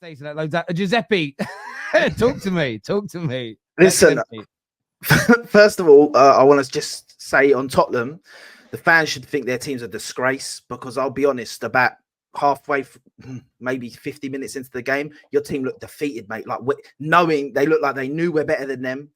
say to that loads out. Giuseppe, talk to me. Listen, first of all, I want to just say on Tottenham, the fans should think their team's a disgrace, because I'll be honest, about halfway, maybe 50 minutes into the game, your team looked defeated, mate. Like, knowing they looked like they knew we're better than them.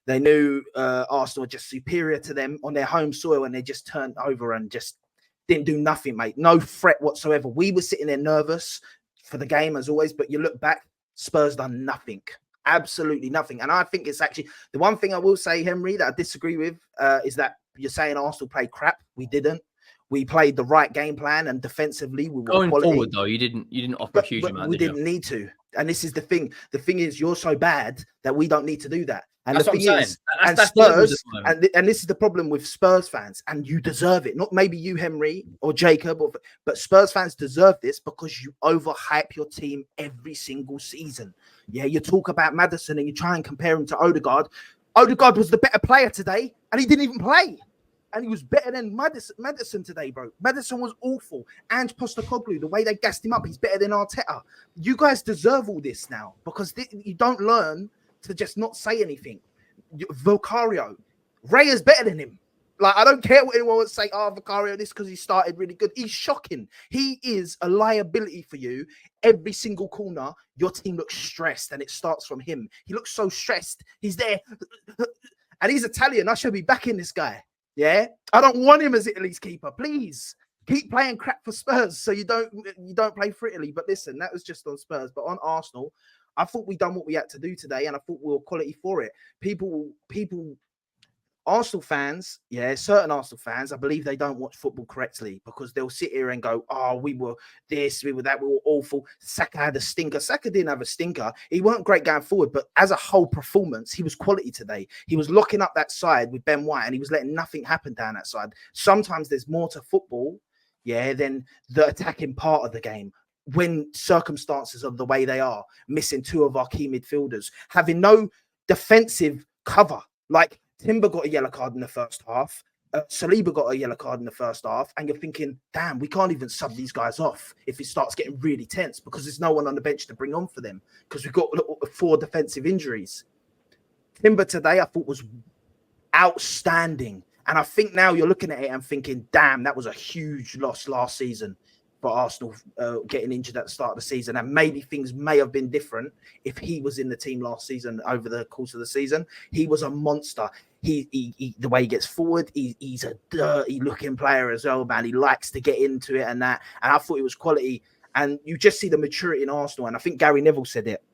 They knew Arsenal were just superior to them on their home soil, and they just turned over and just didn't do nothing, mate. No threat whatsoever. We were sitting there nervous for the game as always, but you look back, Spurs done nothing. Absolutely nothing. And I think it's actually the one thing I will say, Henry, that I disagree with is that you're saying Arsenal played crap. We didn't. We played the right game plan, and defensively we were going quality. forward though. You didn't offer a huge amount. We didn't need to. And this is the thing. The thing is, you're so bad that we don't need to do that. And that's the thing is, that's Spurs, and this is the problem with Spurs fans, and you deserve it. Not maybe you, Henry, or Jacob, but Spurs fans deserve this because you overhype your team every single season. Yeah, you talk about Maddison and you try and compare him to Odegaard. Odegaard was the better player today, and he didn't even play. And he was better than Maddison today, bro. Maddison was awful. And Postecoglou, the way they gassed him up, he's better than Arteta. You guys deserve all this now, because you don't learn to just not say anything. Vicario, Ray is better than him. Like, I don't care what anyone would say, Vicario, this because he started really good. He's shocking. He is a liability for you. Every single corner, your team looks stressed, and it starts from him. He looks so stressed. He's there. And he's Italian. I should be backing this guy. Yeah, I don't want him as Italy's keeper. Please keep playing crap for Spurs, so you don't play for Italy. But listen, that was just on Spurs. But on Arsenal, I thought we done what we had to do today, and I thought we were quality for it. People, Arsenal fans, yeah, certain Arsenal fans, I believe they don't watch football correctly, because they'll sit here and go, "Oh, we were this, we were that, we were awful." Saka had a stinker. Saka didn't have a stinker. He weren't great going forward, but as a whole performance, he was quality today. He was locking up that side with Ben White, and he was letting nothing happen down that side. Sometimes there's more to football, yeah, than the attacking part of the game. When circumstances are the way they are, missing two of our key midfielders, having no defensive cover, like Timber got a yellow card in the first half. Saliba got a yellow card in the first half. And you're thinking, damn, we can't even sub these guys off if it starts getting really tense, because there's no one on the bench to bring on for them, because we've got 4 defensive injuries. Timber today, I thought, was outstanding. And I think now you're looking at it and thinking, damn, that was a huge loss last season for Arsenal, getting injured at the start of the season. And maybe things may have been different if he was in the team last season. Over the course of the season, he was a monster. He the way he gets forward, he's a dirty looking player as well, man. He likes to get into it and that. And I thought it was quality. And you just see the maturity in Arsenal. And I think Gary Neville said it.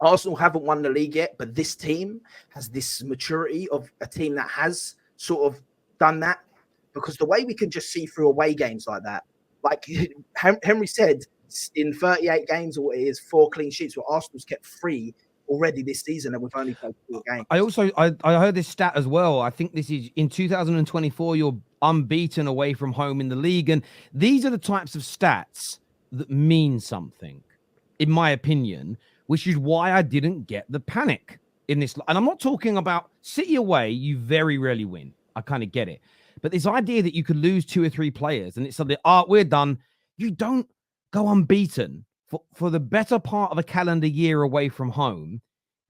Arsenal haven't won the league yet, but this team has this maturity of a team that has sort of done that, because the way we can just see through away games like that, like Henry said, in 38 games or what it is, 4 clean sheets, where Arsenal's kept 3 already this season, and we've only played 4 games. I heard this stat as well. I think this is in 2024, you're unbeaten away from home in the league. And these are the types of stats that mean something, in my opinion, which is why I didn't get the panic in this. And I'm not talking about City away. You very rarely win. I kind of get it. But this idea that you could lose 2 or 3 players and it's something, we're done. You don't go unbeaten for the better part of a calendar year away from home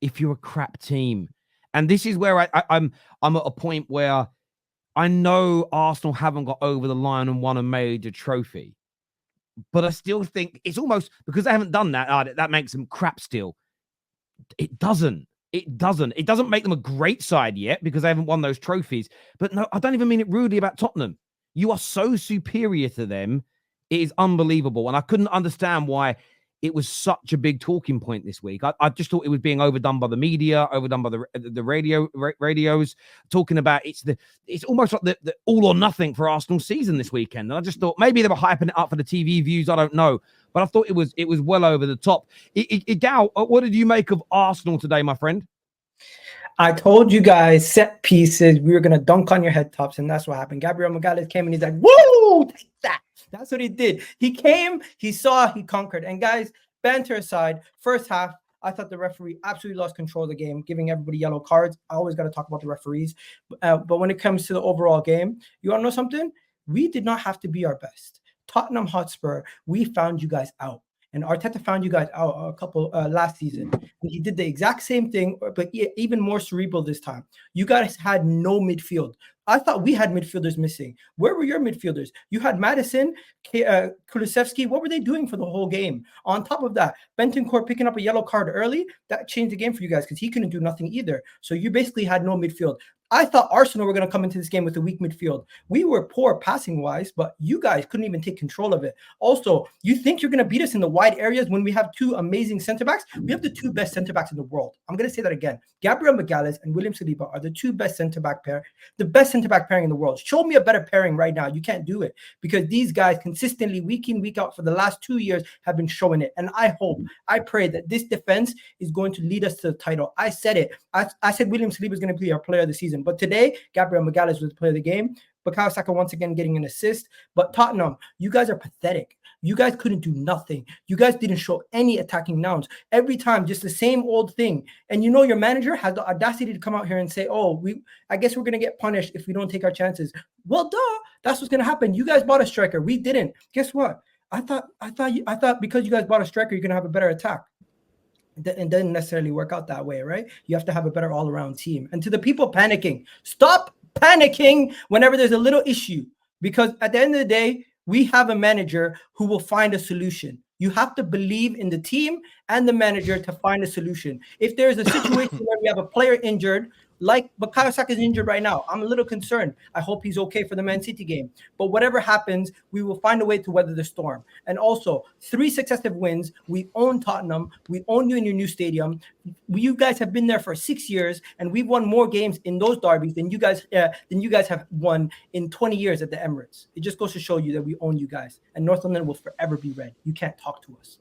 if you're a crap team. And this is where I'm at a point where I know Arsenal haven't got over the line and won a major trophy. But I still think it's almost because they haven't done that, that makes them crap still. It doesn't. It doesn't make them a great side yet because they haven't won those trophies. But no, I don't even mean it rudely about Tottenham. You are so superior to them. It is unbelievable. And I couldn't understand why it was such a big talking point this week. I just thought it was being overdone by the media, overdone by the radios, talking about it's almost like the all or nothing for Arsenal season this weekend. And I just thought maybe they were hyping it up for the TV views. I don't know. But I thought it was well over the top. Gal, what did you make of Arsenal today, my friend? I told you guys, set pieces, we were going to dunk on your head tops, and that's what happened. Gabriel Magalhaes came and he's like, woo, take that. That's what he did. He came, he saw, he conquered. And guys, banter aside, first half, I thought the referee absolutely lost control of the game, giving everybody yellow cards. I always got to talk about the referees. But when it comes to the overall game, you want to know something? We did not have to be our best. Tottenham Hotspur, we found you guys out. And Arteta found you guys out a couple last season. And he did the exact same thing, but even more cerebral this time. You guys had no midfield. I thought we had midfielders missing. Where were your midfielders? You had Madison, Kulusevski. What were they doing for the whole game? On top of that, Bentancur picking up a yellow card early, that changed the game for you guys because he couldn't do nothing either. So you basically had no midfield. I thought Arsenal were going to come into this game with a weak midfield. We were poor passing-wise, but you guys couldn't even take control of it. Also, you think you're going to beat us in the wide areas when we have two amazing center-backs? We have the two best center-backs in the world. I'm going to say that again. Gabriel Magalhaes and William Saliba are the two best center-back pair, the best center-back pairing in the world. Show me a better pairing right now. You can't do it because these guys consistently, week in, week out, for the last 2 years have been showing it. And I hope, I pray that this defense is going to lead us to the title. I said it. I said William Saliba is going to be our player of the season. But today, Gabriel Magalhaes was the player of the game. Bukayo Saka once again getting an assist. But Tottenham, you guys are pathetic. You guys couldn't do nothing. You guys didn't show any attacking nouns. Every time, just the same old thing. And you know your manager has the audacity to come out here and say, "Oh, I guess we're gonna get punished if we don't take our chances." Well, duh, that's what's gonna happen. You guys bought a striker. We didn't. Guess what? I thought because you guys bought a striker, you're gonna have a better attack. It doesn't necessarily work out that way, right? You have to have a better all-around team. And to the people panicking, stop panicking whenever there's a little issue, because at the end of the day, we have a manager who will find a solution. You have to believe in the team and the manager to find a solution. If there's a situation where we have a player injured, like Bukayo Saka is injured right now, I'm a little concerned. I hope he's okay for the Man City game. But whatever happens, we will find a way to weather the storm. And also, 3 successive wins. We own Tottenham. We own you in your new stadium. You guys have been there for 6 years, and we've won more games in those derbies than you guys have won in 20 years at the Emirates. It just goes to show you that we own you guys. And North London will forever be red. You can't talk to us.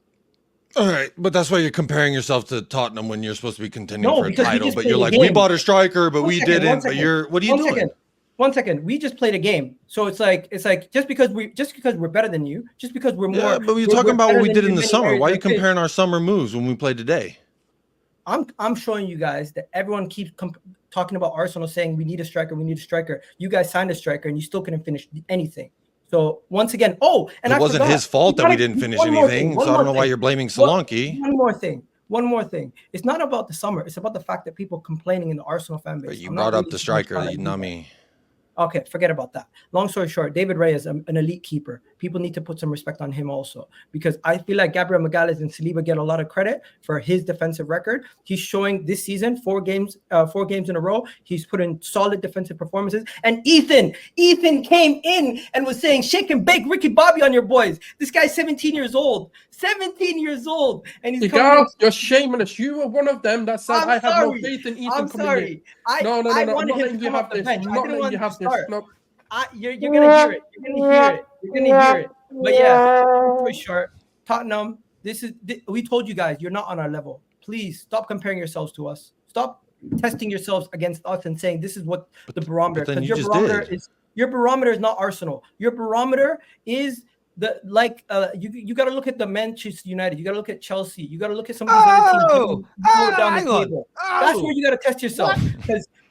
All right, but that's why you're comparing yourself to Tottenham when you're supposed to be contending for a title. But you're like, we bought a striker, but we didn't. But what are you doing? 1 second. We just played a game, so it's like just because we're better than you, just because we're more. Yeah, but we're talking about what we did in the summer. Why are you comparing our summer moves when we played today? I'm showing you guys that everyone keeps talking about Arsenal, saying we need a striker, we need a striker. You guys signed a striker, and you still couldn't finish anything. So once again, it wasn't his fault that we didn't finish anything. So I don't know why you're blaming Solanke. One more thing. It's not about the summer. It's about the fact that people complaining in the Arsenal fan base. But you brought up the striker, not me. Okay, forget about that. Long story short, David Raya is an elite keeper. People need to put some respect on him also, because I feel like Gabriel Magalhaes and Saliba get a lot of credit for his defensive record. He's showing this season 4 games in a row. He's put in solid defensive performances. And Ethan came in and was saying, "Shake and bake Ricky Bobby on your boys." This guy's 17 years old. 17 years old, and he's you're shameless. You were one of them that said, "I have no faith in Ethan." I'm sorry. No. I'm not letting you have this. I'm not letting you have this. No. You're gonna hear it. You're gonna hear it. But yeah, for short, Tottenham. We told you guys you're not on our level. Please stop comparing yourselves to us. Stop testing yourselves against us and saying this is what the barometer. Because your barometer is not Arsenal. Your barometer is you got to look at the Manchester United. You got to look at Chelsea. You got to look at some of these other teams. Down the table. That's where you got to test yourself.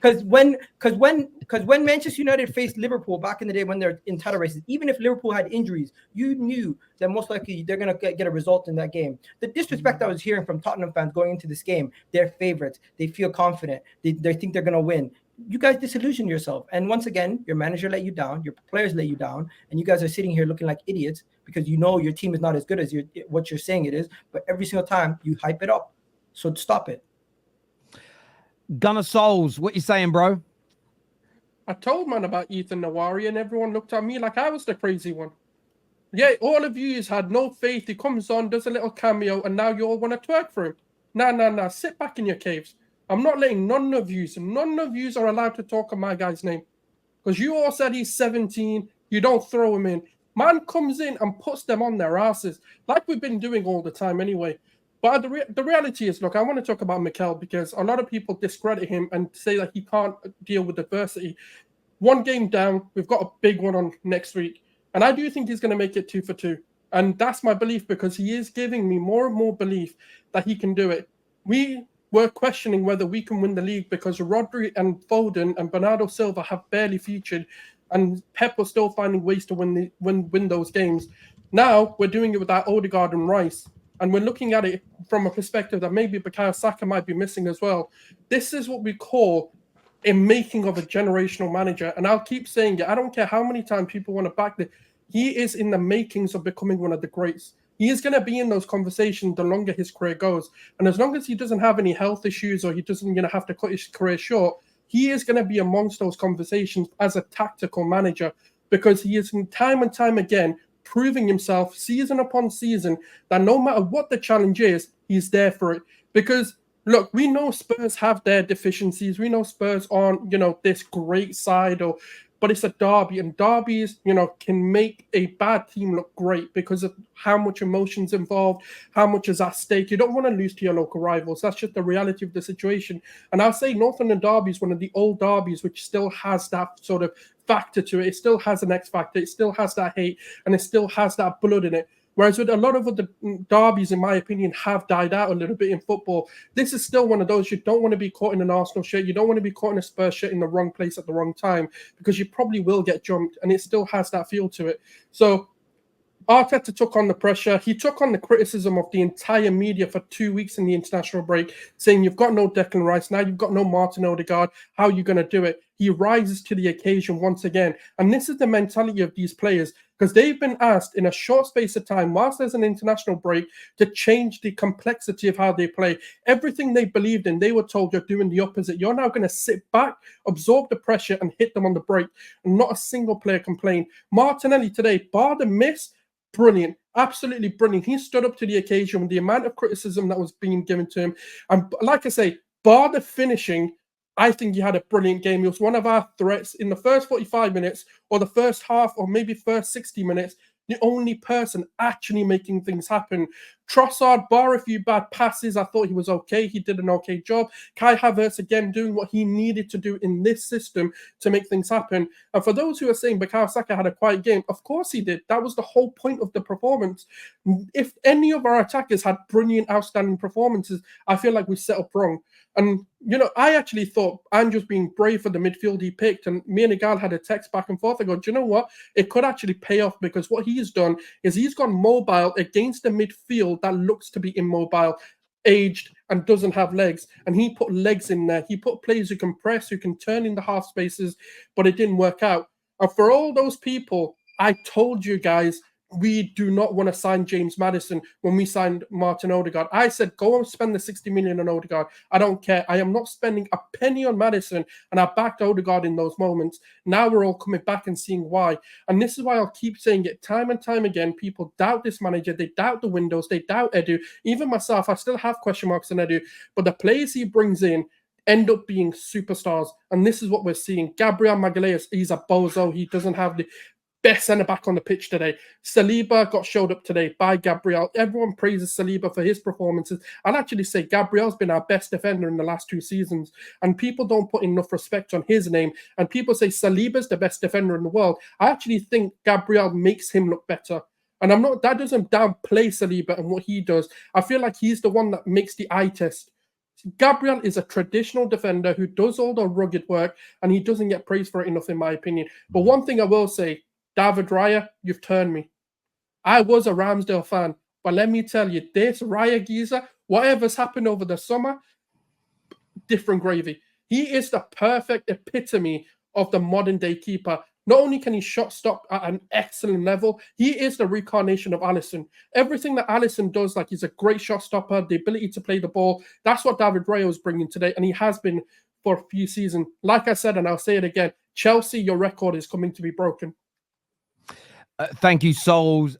Because when Manchester United faced Liverpool back in the day when they're in title races, even if Liverpool had injuries, you knew that most likely they're gonna get a result in that game. The disrespect I was hearing from Tottenham fans going into this game, they're favorites. They feel confident. They think they're gonna win. You guys disillusion yourself. And once again, your manager let you down, your players let you down, and you guys are sitting here looking like idiots because you know your team is not as good as what you're saying it is, but every single time you hype it up. So stop it. Gunner Souls, what you saying, bro? I told man about Ethan Nawari and everyone looked at me like I was the crazy one. Yeah, all of you had no faith. He comes on, does a little cameo, and now you all want to twerk for him. Nah. Sit back in your caves. I'm not letting none of yous are allowed to talk on my guy's name. Because you all said he's 17, you don't throw him in. Man comes in and puts them on their asses, like we've been doing all the time anyway. But the reality is, look, I want to talk about Mikel because a lot of people discredit him and say that he can't deal with adversity. 1 game down, we've got a big one on next week. And I do think he's going to make it 2 for 2. And that's my belief because he is giving me more and more belief that he can do it. We were questioning whether we can win the league because Rodri and Foden and Bernardo Silva have barely featured and Pep was still finding ways to win those games. Now we're doing it without Odegaard and Rice. and we're looking at it from a perspective that maybe Bukayo Saka might be missing as well. This is what we call a making of a generational manager. And I'll keep saying it. I don't care how many times people want to back it. He is in the makings of becoming one of the greats. He is going to be in those conversations the longer his career goes. And as long as he doesn't have any health issues or he doesn't have to cut his career short, he is going to be amongst those conversations as a tactical manager, because he is time and time again proving himself season upon season that no matter what the challenge is, he's there for it. Because look, we know Spurs have their deficiencies. We know Spurs aren't, this great side, but it's a derby, and derbies, can make a bad team look great because of how much emotion's involved, how much is at stake. You don't want to lose to your local rivals. That's just the reality of the situation. And I'll say North London derby is one of the old derbies which still has that sort of factor to it. It still has an X factor. It still has that hate, and it still has that blood in it. Whereas with a lot of other derbies, in my opinion, have died out a little bit in football. This is still one of those. You don't want to be caught in an Arsenal shirt. You don't want to be caught in a Spurs shirt in the wrong place at the wrong time, because you probably will get jumped, and it still has that feel to it. So Arteta took on the pressure. He took on the criticism of the entire media for 2 weeks in the international break, saying you've got no Declan Rice, now you've got no Martin Odegaard. How are you going to do it? He rises to the occasion once again. And this is the mentality of these players, because they've been asked in a short space of time, whilst there's an international break, to change the complexity of how they play. Everything they believed in, they were told you're doing the opposite. You're now going to sit back, absorb the pressure, and hit them on the break. And not a single player complained. Martinelli today, bar the miss, brilliant, absolutely brilliant. He stood up to the occasion with the amount of criticism that was being given to him. And like I say, bar the finishing, I think he had a brilliant game. He was one of our threats in the first 45 minutes or the first half or maybe first 60 minutes. The only person actually making things happen. Trossard, bar a few bad passes, I thought he was okay. He did an okay job. Kai Havertz, again, doing what he needed to do in this system to make things happen. And for those who are saying Bukayo Saka had a quiet game, of course he did. That was the whole point of the performance. If any of our attackers had brilliant, outstanding performances, I feel like we set up wrong. And, I actually thought Andrew's being brave for the midfield he picked. And me and Igal had a text back and forth. I go, do you know what? It could actually pay off, because what he's done is he's gone mobile against the midfield that looks to be immobile, aged, and doesn't have legs. And he put legs in there. He put players who can press, who can turn in the half spaces, but it didn't work out. And for all those people, I told you guys, we do not want to sign James Maddison when we signed Martin Odegaard. I said, go and spend the 60 million on Odegaard. I don't care. I am not spending a penny on Maddison, and I backed Odegaard in those moments. Now we're all coming back and seeing why. And this is why I'll keep saying it time and time again. People doubt this manager. They doubt the windows. They doubt Edu. Even myself, I still have question marks on Edu. But the players he brings in end up being superstars. And this is what we're seeing. Gabriel Magalhaes, he's a bozo. He doesn't have the best centre-back on the pitch today. Saliba got showed up today by Gabriel. Everyone praises Saliba for his performances. I'd actually say Gabriel's been our best defender in the last 2 seasons, and people don't put enough respect on his name. And people say Saliba's the best defender in the world. I actually think Gabriel makes him look better. And that doesn't downplay Saliba and what he does. I feel like he's the one that makes the eye test. Gabriel is a traditional defender who does all the rugged work, and he doesn't get praised for it enough, in my opinion. But one thing I will say, David Raya, you've turned me. I was a Ramsdale fan, but let me tell you, this Raya geezer, whatever's happened over the summer, different gravy. He is the perfect epitome of the modern day keeper. Not only can he shot stop at an excellent level, he is the reincarnation of Alisson. Everything that Alisson does, like he's a great shot stopper, the ability to play the ball, that's what David Raya is bringing today, and he has been for a few seasons. Like I said, and I'll say it again, Chelsea, your record is coming to be broken. Thank you, Souls.